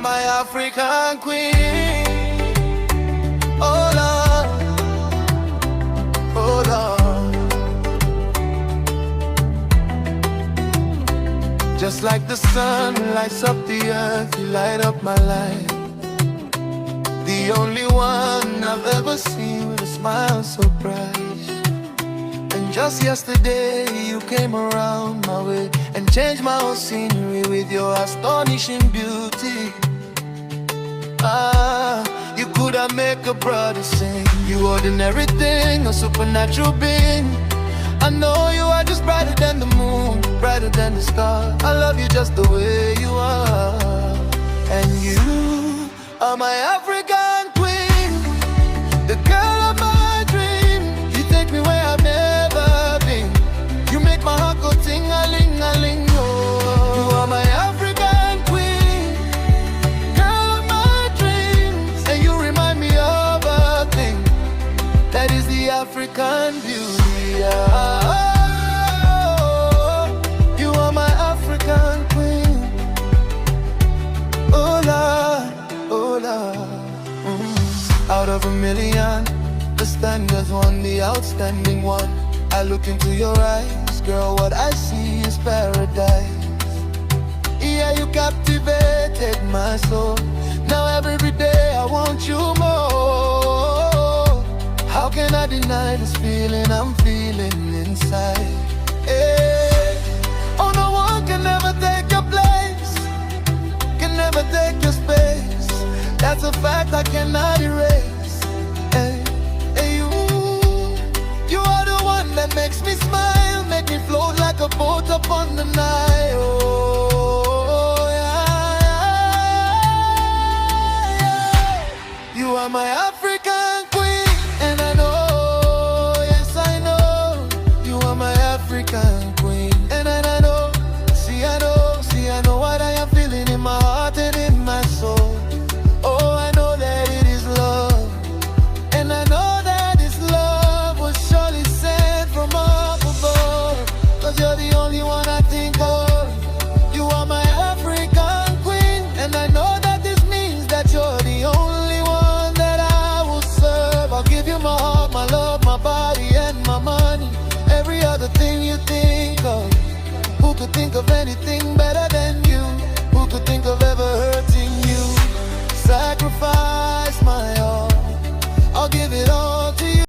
are my African queen. Oh Lord, oh Lord. Just like the sun lights up the earth, you light up my life. The only one I've ever seen with a smile so bright. And just yesterday you came around my way and changed my whole scenery with your astonishing beauty. You could have make a brother sing. You ordinary thing, a supernatural being. I know you are just brighter than the moon, brighter than the star. I love you just the way you are. And you are my African queen, the girl of my dream. You take me where I've never been. You make my heart go ting-a-ling-a-ling. Oh, you are my African queen, girl of my dreams. And you remind me of a thing, that is the African beauty. You are my African queen. Oh Lord, oh Lord. Out of a million, the standards one, the outstanding one. I look into your eyes, girl, what I see is paradise. Yeah, you captivated my soul. Now every day I want you more. How can I deny this feeling I'm feeling inside? Hey. Oh, no one can never take your place, can never take your space. That's a fact I cannot erase. Hey. Hey, you are the one that makes me smile, make me float like a boat upon the Nile. Oh, yeah, yeah, yeah. You are my African queen. And I know, yes I know, you are my African queen. And I know, I know what I am feeling in my heart and in my soul. Oh, I know that it is love. And I know that this love was surely sent from up above. 'Cause you're the only one I think of. You are my African queen. And I know that this means that you're the only one that I will serve. I'll give you my heart, my love, my body and my money, every other thing you think of. Who could think of anything